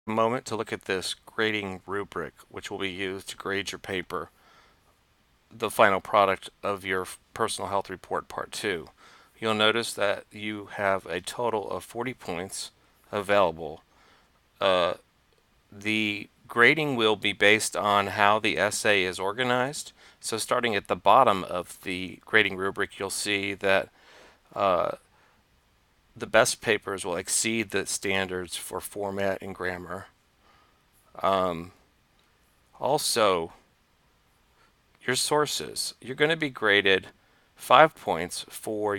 A moment to look at this grading rubric, which will be used to grade your paper, the final product of your personal health report part 2. You'll notice that you have a total of 40 points available. The grading will be based on how the essay is organized. So starting at the bottom of the grading rubric, you'll see that the best papers will exceed the standards for format and grammar. Also, your sources. You're going to be graded 5 points for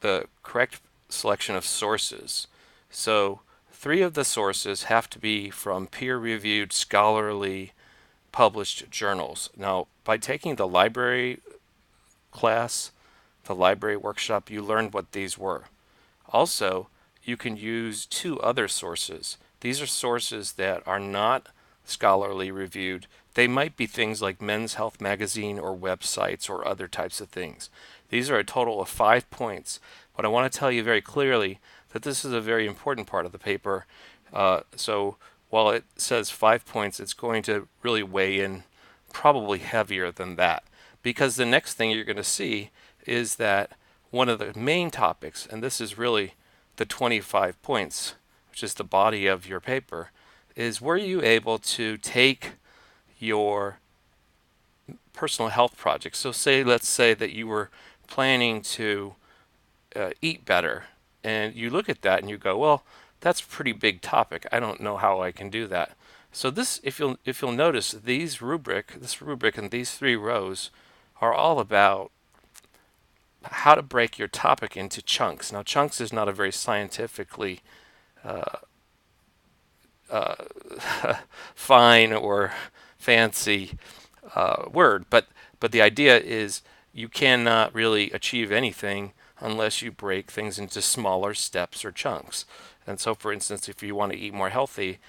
the correct selection of sources. So 3 of the sources have to be from peer-reviewed, scholarly, published journals. Now, by taking the library class, the library workshop, you learned what these were. Also, you can use 2 other sources. These are sources that are not scholarly reviewed. They might be things like Men's Health Magazine or websites or other types of things. These are a total of 5 points. But I want to tell you very clearly that this is a very important part of the paper. So while it says 5 points, it's going to really weigh in probably heavier than that. Because the next thing you're going to see is that one of the main topics, and this is really the 25 points, which is the body of your paper, is were you able to take your personal health project? So let's say that you were planning to eat better, and you look at that and you go, well, that's a pretty big topic. I don't know how I can do that. So this, if you'll notice, this rubric and these 3 rows are all about how to break your topic into chunks. Now, chunks is not a very scientifically fine or fancy word, but the idea is you cannot really achieve anything unless you break things into smaller steps or chunks. And so, for instance, if you want to eat more healthy,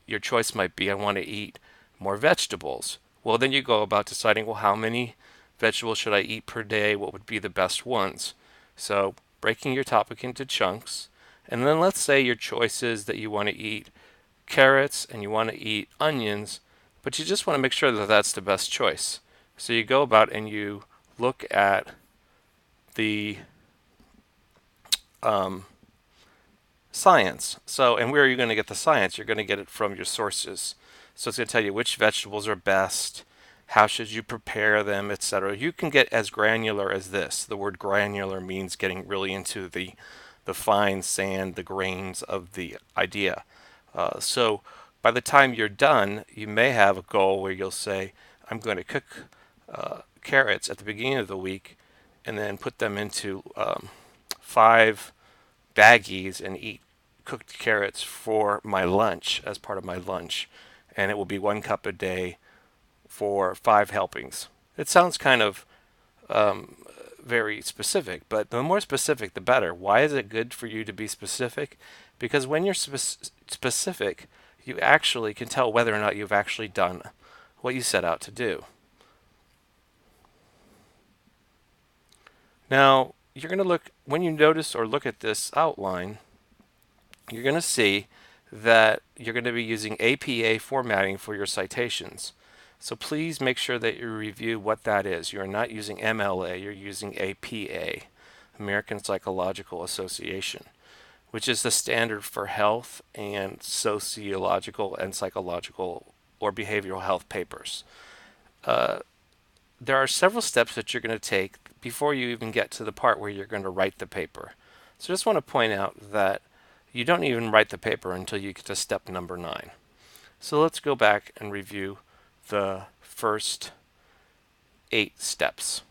your choice might be I want to eat more vegetables. Well, then you go about deciding, well, how many vegetables should I eat per day? What would be the best ones? So, breaking your topic into chunks. And then let's say your choice is that you want to eat carrots and you want to eat onions, but you just want to make sure that that's the best choice. So you go about and you look at the science. So, and where are you going to get the science? You're going to get it from your sources. So it's going to tell you which vegetables are best, how should you prepare them, etc. You can get as granular as this. The word granular means getting really into the fine sand, the grains of the idea. So by the time you're done, you may have a goal where you'll say, I'm going to cook carrots at the beginning of the week and then put them into 5 baggies and eat cooked carrots for my lunch as part of my lunch. And it will be 1 cup a day for 5 helpings. It sounds kind of very specific, but the more specific, the better. Why is it good for you to be specific? Because when you're specific, you actually can tell whether or not you've actually done what you set out to do. Now, you're going to look, when you notice or look at this outline, you're going to see that you're going to be using APA formatting for your citations. So please make sure that you review what that is. You're not using MLA, you're using APA, American Psychological Association, which is the standard for health and sociological and psychological or behavioral health papers. There are several steps that you're going to take before you even get to the part where you're going to write the paper. So I just want to point out that you don't even write the paper until you get to step number 9. So let's go back and review the first 8 steps.